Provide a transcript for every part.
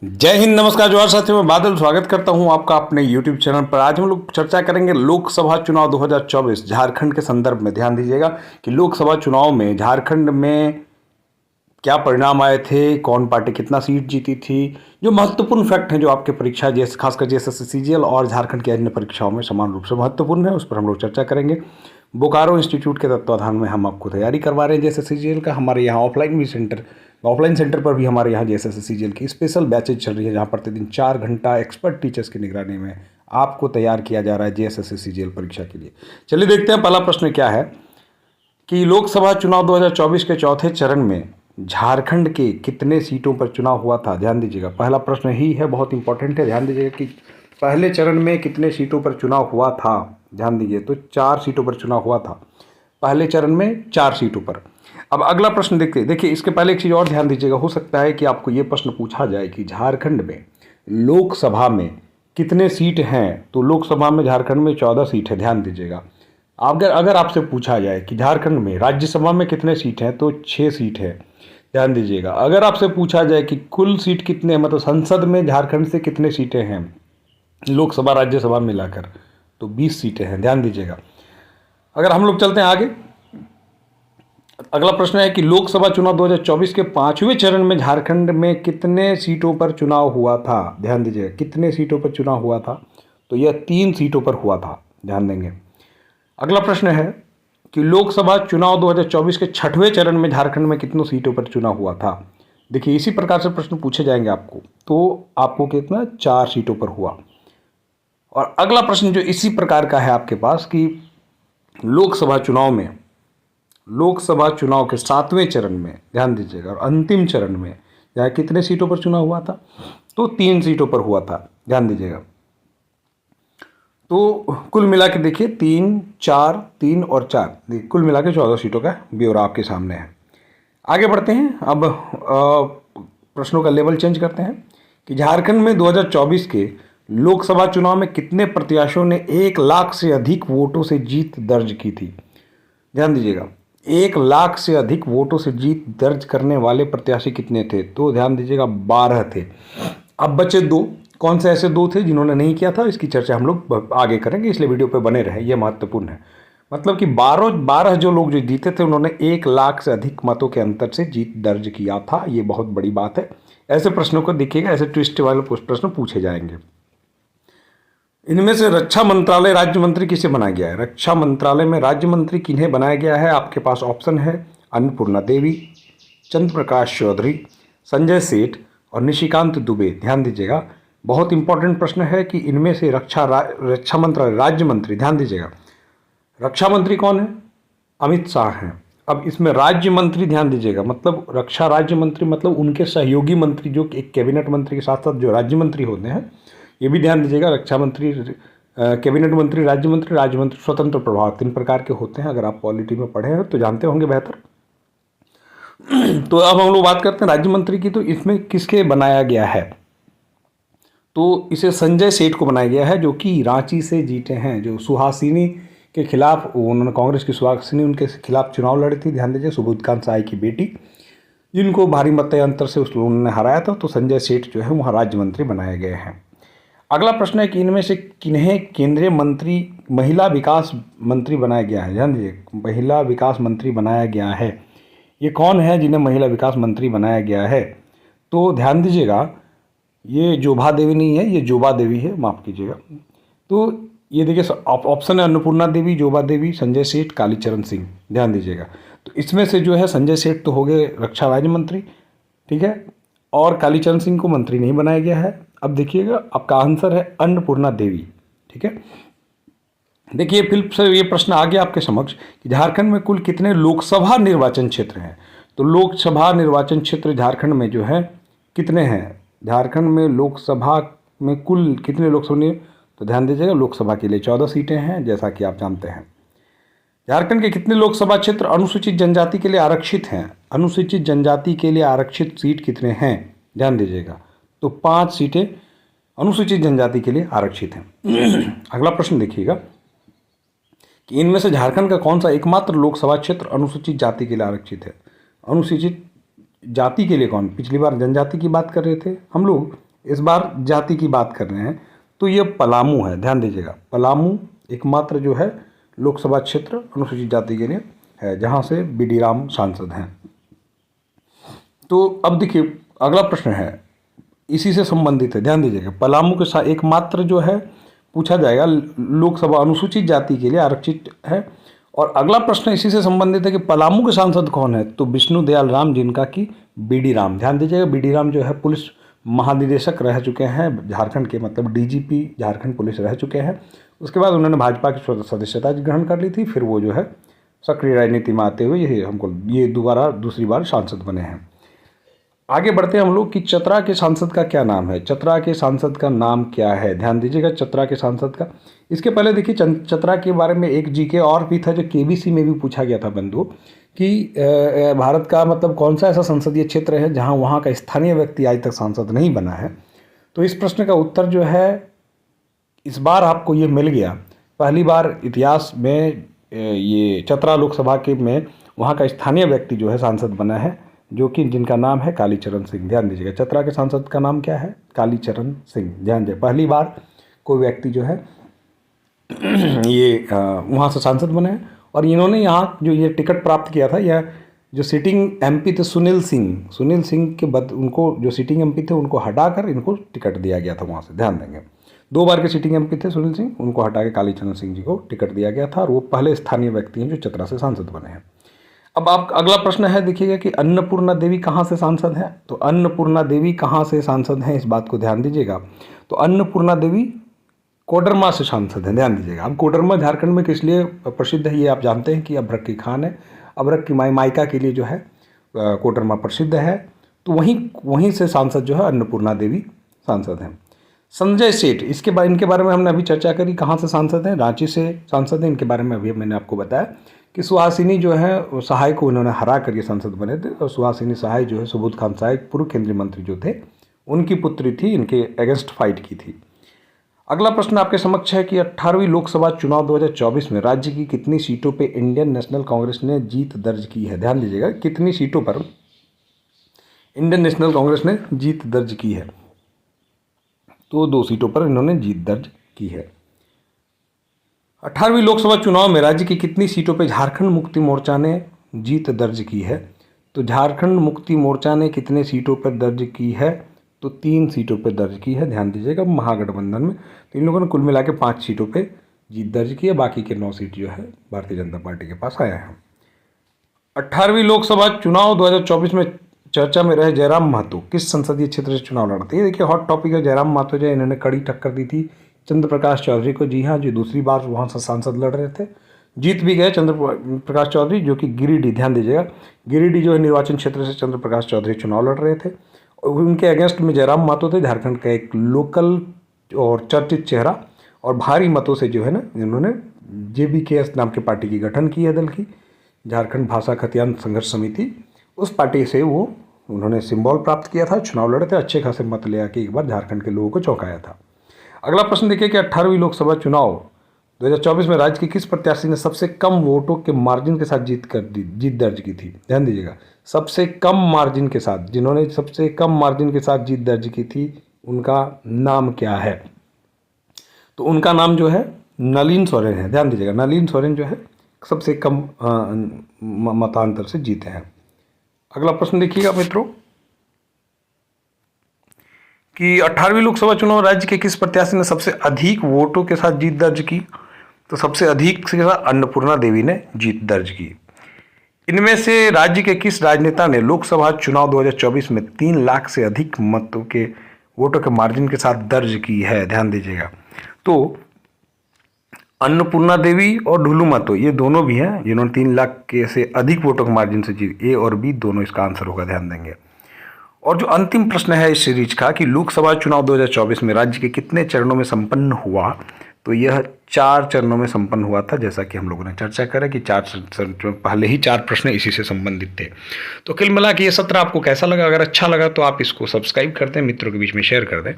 जय हिंद, नमस्कार, जोहार साथियों। मैं बादल स्वागत करता हूं आपका अपने YouTube चैनल पर। आज हम लोग चर्चा करेंगे लोकसभा चुनाव 2024 झारखंड के संदर्भ में। ध्यान दीजिएगा कि लोकसभा चुनाव में झारखंड में क्या परिणाम आए थे, कौन पार्टी कितना सीट जीती थी। जो महत्वपूर्ण फैक्ट हैं जो आपके परीक्षा जैसे खासकर जेएसएससी सीजीएल और झारखंड की अन्य परीक्षाओं में समान रूप से महत्वपूर्ण है, उस पर हम लोग चर्चा करेंगे। बोकारो इंस्टीट्यूट के तत्वाधान में हम आपको तैयारी करवा रहे हैं जेएसएससी सीजीएल का। हमारे यहाँ ऑफलाइन सेंटर पर भी हमारे यहाँ जेएसएससी सीजीएल की स्पेशल बैचेज चल रही है, जहाँ प्रतिदिन 4 घंटा एक्सपर्ट टीचर्स की निगरानी में आपको तैयार किया जा रहा है जेएसएससी सीजीएल परीक्षा के लिए। चलिए देखते हैं पहला प्रश्न क्या है कि लोकसभा चुनाव 2024 के चौथे चरण में झारखंड के कितने सीटों पर चुनाव हुआ था। ध्यान दीजिएगा, पहला प्रश्न ही है, बहुत इंपॉर्टेंट है। ध्यान दीजिएगा कि पहले चरण में कितने सीटों पर चुनाव हुआ था। ध्यान दीजिए, तो 4 सीटों पर चुनाव हुआ था पहले चरण में, 4 सीटों पर। अब अगला प्रश्न देखिए, इसके पहले एक चीज़ और ध्यान दीजिएगा। हो सकता है कि आपको ये प्रश्न पूछा जाए कि झारखंड में लोकसभा में कितने सीट हैं, तो लोकसभा में झारखंड में 14 सीट है। ध्यान दीजिएगा, अगर आपसे पूछा जाए कि झारखंड में राज्यसभा में कितने सीट हैं, तो 6 सीट है। ध्यान दीजिएगा, अगर आपसे पूछा जाए कि कुल सीट कितने हैं, मतलब संसद में झारखंड से कितने सीटें हैं लोकसभा राज्यसभा मिलाकर, तो 20 सीटें हैं। ध्यान दीजिएगा। अगर हम लोग चलते हैं आगे, अगला प्रश्न है कि लोकसभा चुनाव 2024 के 5वें चरण में झारखंड में कितने सीटों पर चुनाव हुआ था। ध्यान दीजिएगा, कितने सीटों पर चुनाव हुआ था, तो यह 3 सीटों पर हुआ था। ध्यान देंगे। अगला प्रश्न है कि लोकसभा चुनाव 2024 के 6वें चरण में झारखंड में कितनों सीटों पर चुनाव हुआ था। देखिए, इसी प्रकार से प्रश्न पूछे जाएंगे आपको, तो आपको कितना, 4 सीटों पर हुआ। और अगला प्रश्न जो इसी प्रकार का है आपके पास कि लोकसभा चुनाव के 7वें चरण में, ध्यान दीजिएगा, और अंतिम चरण में यहाँ कितने सीटों पर चुनाव हुआ था, तो 3 सीटों पर हुआ था। ध्यान दीजिएगा, तो कुल मिला के देखिए 3, 4, 3 और 4, कुल मिला के 14 सीटों का ब्यौरा आपके सामने है। आगे बढ़ते हैं। अब प्रश्नों का लेवल चेंज करते हैं कि झारखंड में 2024 के लोकसभा चुनाव में कितने प्रत्याशियों ने 1 लाख से अधिक वोटों से जीत दर्ज की थी। ध्यान दीजिएगा, 1 लाख से अधिक वोटों से जीत दर्ज करने वाले प्रत्याशी कितने थे, तो ध्यान दीजिएगा 12 थे। अब बचे 2, कौन से ऐसे 2 थे जिन्होंने नहीं किया था, इसकी चर्चा हम लोग आगे करेंगे, इसलिए वीडियो पे बने रहे, ये महत्वपूर्ण है। मतलब कि 12 जो लोग जो जीते थे, उन्होंने 1 लाख से अधिक मतों के अंतर से जीत दर्ज किया था। ये बहुत बड़ी बात है। ऐसे प्रश्नों को देखिएगा, ऐसे ट्विस्ट वाले प्रश्न पूछे जाएंगे। इनमें से रक्षा मंत्रालय राज्य मंत्री किसे बनाया गया है। रक्षा मंत्रालय में राज्य मंत्री किन्हें बनाया गया है, आपके पास ऑप्शन है अन्नपूर्णा देवी, चंद्र प्रकाश चौधरी, संजय सेठ और निशिकांत दुबे। ध्यान दीजिएगा, बहुत इंपॉर्टेंट प्रश्न है कि इनमें से रक्षा मंत्रालय राज्य मंत्री, ध्यान दीजिएगा, रक्षा मंत्री कौन है, अमित शाह हैं। अब इसमें राज्य मंत्री, ध्यान दीजिएगा, मतलब रक्षा राज्य मंत्री मतलब उनके सहयोगी मंत्री जो एक कैबिनेट मंत्री के साथ साथ जो राज्य मंत्री होते हैं, ये भी ध्यान दीजिएगा। रक्षा मंत्री, कैबिनेट मंत्री, राज्य मंत्री स्वतंत्र प्रभार, 3 प्रकार के होते हैं। अगर आप पॉलिटी में पढ़े हैं तो जानते होंगे बेहतर। तो अब हम लोग बात करते हैं राज्य मंत्री की। तो इसमें किसके बनाया गया है, तो इसे संजय सेठ को बनाया गया है, जो कि रांची से जीते हैं, जो सुहासिनी के खिलाफ, उन्होंने कांग्रेस की सुहासिनी उनके खिलाफ चुनाव लड़ी थी। ध्यान दीजिए, सुबोधकांत साय की बेटी, जिनको भारी मतंतर से उन्होंने हराया था। तो संजय सेठ जो है वहाँ राज्य मंत्री बनाए गए हैं। अगला प्रश्न है कि इनमें से किन्हें केंद्रीय मंत्री महिला विकास मंत्री बनाया गया है। ध्यान दीजिए, महिला विकास मंत्री बनाया गया है, ये कौन है जिन्हें महिला विकास मंत्री बनाया गया है, तो ध्यान दीजिएगा, ये जोभा देवी नहीं है, ये जोबा देवी है, माफ़ कीजिएगा। तो ये देखिए ऑप्शन है अन्नपूर्णा देवी, जोबा देवी, संजय सेठ, कालीचरण सिंह। ध्यान दीजिएगा, तो इसमें से जो है संजय सेठ तो हो गए रक्षा राज्य मंत्री, ठीक है, और कालीचरण सिंह को मंत्री नहीं बनाया गया है। अब देखिएगा, आपका आंसर है अन्नपूर्णा देवी, ठीक है। देखिए, फिर से ये प्रश्न आ गया आपके समक्ष कि झारखंड में कुल कितने लोकसभा निर्वाचन क्षेत्र हैं। तो लोकसभा निर्वाचन क्षेत्र झारखंड में जो है कितने हैं, झारखंड में लोकसभा में कुल कितने लोकसभा, तो ध्यान दीजिएगा, लोकसभा के लिए 14 सीटें हैं, जैसा कि आप जानते हैं। झारखंड के कितने लोकसभा क्षेत्र अनुसूचित जनजाति के लिए आरक्षित हैं, अनुसूचित जनजाति के लिए आरक्षित सीट कितने हैं, ध्यान दीजिएगा, तो 5 सीटें अनुसूचित जनजाति के लिए आरक्षित हैं। अगला प्रश्न देखिएगा कि इनमें से झारखंड का कौन सा एकमात्र लोकसभा क्षेत्र अनुसूचित जाति के लिए आरक्षित है। अनुसूचित जाति के लिए कौन, पिछली बार जनजाति की बात कर रहे थे हम लोग, इस बार जाति की बात कर रहे हैं तो ये पलामू है, ध्यान दीजिएगा। पलामू एकमात्र जो है लोकसभा क्षेत्र अनुसूचित जाति के लिए है जहाँ से बी.डी. राम सांसद हैं। तो अब देखिए अगला प्रश्न है इसी से संबंधित है, ध्यान दीजिएगा। पलामू के साथ एकमात्र जो है पूछा जाएगा लोकसभा अनुसूचित जाति के लिए आरक्षित है। और अगला प्रश्न इसी से संबंधित है कि पलामू के सांसद कौन है, तो विष्णु दयाल राम, जिनका कि बी.डी. राम। ध्यान दीजिएगा बी.डी. राम जो है पुलिस महानिदेशक रह चुके हैं झारखंड के, मतलब डीजीपी झारखंड पुलिस रह चुके हैं। उसके बाद उन्होंने भाजपा की सदस्यता ग्रहण कर ली थी, फिर वो जो है सक्रिय राजनीति में आते हुए ये दूसरी बार सांसद बने हैं। आगे बढ़ते हैं हम लोग कि चतरा के सांसद का क्या नाम है। चतरा के सांसद का नाम क्या है, ध्यान दीजिएगा चतरा के सांसद का। इसके पहले देखिए चतरा के बारे में एक जीके और भी था जो केबीसी में भी पूछा गया था बंधु कि भारत का मतलब कौन सा ऐसा संसदीय क्षेत्र है जहां वहां का स्थानीय व्यक्ति आज तक सांसद नहीं बना है। तो इस प्रश्न का उत्तर जो है इस बार आपको ये मिल गया। पहली बार इतिहास में ये चतरा लोकसभा के में वहाँ का स्थानीय व्यक्ति जो है सांसद बना है, जो कि जिनका नाम है कालीचरण सिंह। ध्यान दीजिएगा चतरा के सांसद का नाम क्या है, कालीचरण सिंह। ध्यान दीजिए पहली बार कोई व्यक्ति जो है ये वहाँ से सांसद बने हैं। और इन्होंने यहाँ जो ये टिकट प्राप्त किया था, यह जो सिटिंग एमपी थे सुनील सिंह के बाद उनको जो सिटिंग एमपी थे उनको हटाकर इनको टिकट दिया गया था वहाँ से। ध्यान देंगे 2 बार के सिटिंग एमपी थे सुनील सिंह, उनको हटा के कालीचरण सिंह जी को टिकट दिया गया था और वो पहले स्थानीय व्यक्ति हैं जो चतरा से सांसद बने हैं। अब आप अगला प्रश्न है देखिएगा कि अन्नपूर्णा देवी कहाँ से सांसद हैं। तो अन्नपूर्णा देवी कहाँ से सांसद हैं, इस बात को ध्यान दीजिएगा। तो अन्नपूर्णा देवी कोडरमा से सांसद हैं, ध्यान दीजिएगा। अब कोडरमा झारखंड में किस लिए प्रसिद्ध है ये आप जानते हैं कि अभ्रक की खान है। अभ्रक की मायका के लिए जो है कोडरमा प्रसिद्ध है। तो वहीं से सांसद जो है अन्नपूर्णा देवी सांसद हैं। संजय सेठ इनके बारे में हमने अभी चर्चा करी, कहाँ से सांसद हैं, रांची से सांसद हैं। इनके बारे में अभी मैंने आपको बताया कि सुहासिनी जो है सहाय को उन्होंने हरा कर ये सांसद बने थे। और सुहासिनी सहाय जो है सुबोध खान सहाय पूर्व केंद्रीय मंत्री जो थे उनकी पुत्री थी, इनके अगेंस्ट फाइट की थी। अगला प्रश्न आपके समक्ष है कि 18वीं लोकसभा चुनाव 2024 में राज्य की कितनी सीटों पे इंडियन नेशनल कांग्रेस ने जीत दर्ज की है। ध्यान दीजिएगा कितनी सीटों पर इंडियन नेशनल कांग्रेस ने जीत दर्ज की है। तो 2 सीटों पर इन्होंने जीत दर्ज की है। 18वीं लोकसभा चुनाव में राज्य की कितनी सीटों पर झारखंड मुक्ति मोर्चा ने जीत दर्ज की है। तो झारखंड मुक्ति मोर्चा ने कितने सीटों पर दर्ज की है, तो 3 सीटों पर दर्ज की है। ध्यान दीजिएगा महागठबंधन में तो इन लोगों ने कुल मिला के 5 सीटों पे जीत दर्ज की है, बाकी के 9 सीट जो है भारतीय जनता पार्टी के पास आया है। 18वीं लोकसभा चुनाव 2024 में चर्चा में रहे जयराम महतो किस संसदीय क्षेत्र से चुनाव लड़ते हैं। ये देखिए हॉट टॉपिक है। जयराम महतो जो है इन्होंने कड़ी टक्कर दी थी चंद्र प्रकाश चौधरी को। जी हाँ, जो दूसरी बार वहाँ से सांसद लड़ रहे थे, जीत भी गए चंद्र प्रकाश चौधरी जो कि गिरिडीह, ध्यान दीजिएगा गिरिडीह जो है निर्वाचन क्षेत्र से चंद्र प्रकाश चौधरी चुनाव लड़ रहे थे। उनके अगेंस्ट में जयराम महतो थे, झारखंड का एक लोकल और चर्चित चेहरा। और भारी मतों से जो है ना इन्होंने JBKS नाम के पार्टी की गठन की है, दल की झारखंड भाषा खतियान संघर्ष समिति। उस पार्टी से उन्होंने सिंबल प्राप्त किया था, चुनाव लड़े थे, अच्छे खासे मत ले आके एक बार झारखंड के लोगों को चौंकाया था। अगला प्रश्न देखिए कि 18वीं लोकसभा चुनाव 2024 में राज्य के किस प्रत्याशी ने सबसे कम वोटों के मार्जिन के साथ जीत दर्ज की थी। ध्यान दीजिएगा सबसे कम मार्जिन के साथ, जिन्होंने सबसे कम मार्जिन के साथ जीत दर्ज की थी उनका नाम क्या है। तो उनका नाम जो है नलिन सोरेन है। ध्यान दीजिएगा नलिन सोरेन जो है सबसे कम मतांतर से जीते हैं। अगला प्रश्न देखिएगा मित्रों कि 18वीं लोकसभा चुनाव राज्य के किस प्रत्याशी ने सबसे अधिक वोटों के साथ जीत दर्ज की। तो सबसे अधिक से अन्नपूर्णा देवी ने जीत दर्ज की। इनमें से राज्य के किस राजनेता ने लोकसभा चुनाव 2024 में 3 लाख से अधिक मतों के वोटों के मार्जिन के साथ दर्ज की है। ध्यान दीजिएगा तो अन्नपूर्णा देवी और ढुलू महतो ये दोनों भी हैं जिन्होंने 3 लाख के से अधिक वोटों के मार्जिन से जीत। A और B दोनों इसका आंसर होगा, ध्यान देंगे। और जो अंतिम प्रश्न है इस सीरीज का कि लोकसभा चुनाव 2024 में राज्य के कितने चरणों में संपन्न हुआ। तो यह 4 चरणों में संपन्न हुआ था, जैसा कि हम लोगों ने चर्चा करा कि 4 चरण पहले ही 4 प्रश्न इसी से संबंधित थे। तो कुल मिला के ये सत्र आपको कैसा लगा? अगर अच्छा लगा तो आप इसको सब्सक्राइब कर दें, मित्रों के बीच में शेयर कर दें।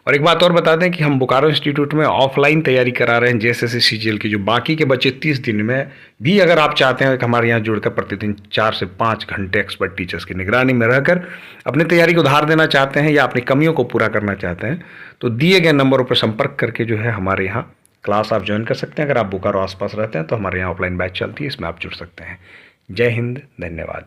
और एक बात और बता दें कि हम बोकारो इंस्टीट्यूट में ऑफलाइन तैयारी करा रहे हैं जेएसएससी सीजीएल की, जो बाकी के बचे 30 दिन में भी अगर आप चाहते हैं कि हमारे यहाँ जुड़कर प्रतिदिन 4 से 5 घंटे एक्सपर्ट टीचर्स की निगरानी में रहकर अपनी तैयारी को उधार देना चाहते हैं या अपनी कमियों को पूरा करना चाहते हैं, तो दिए गए नंबरों पर संपर्क करके जो है हमारे यहाँ क्लास आप ज्वाइन कर सकते हैं। अगर आप बोकारो आसपास रहते हैं तो हमारे यहाँ ऑफलाइन बैच चलती है, इसमें आप जुड़ सकते हैं। जय हिंद, धन्यवाद।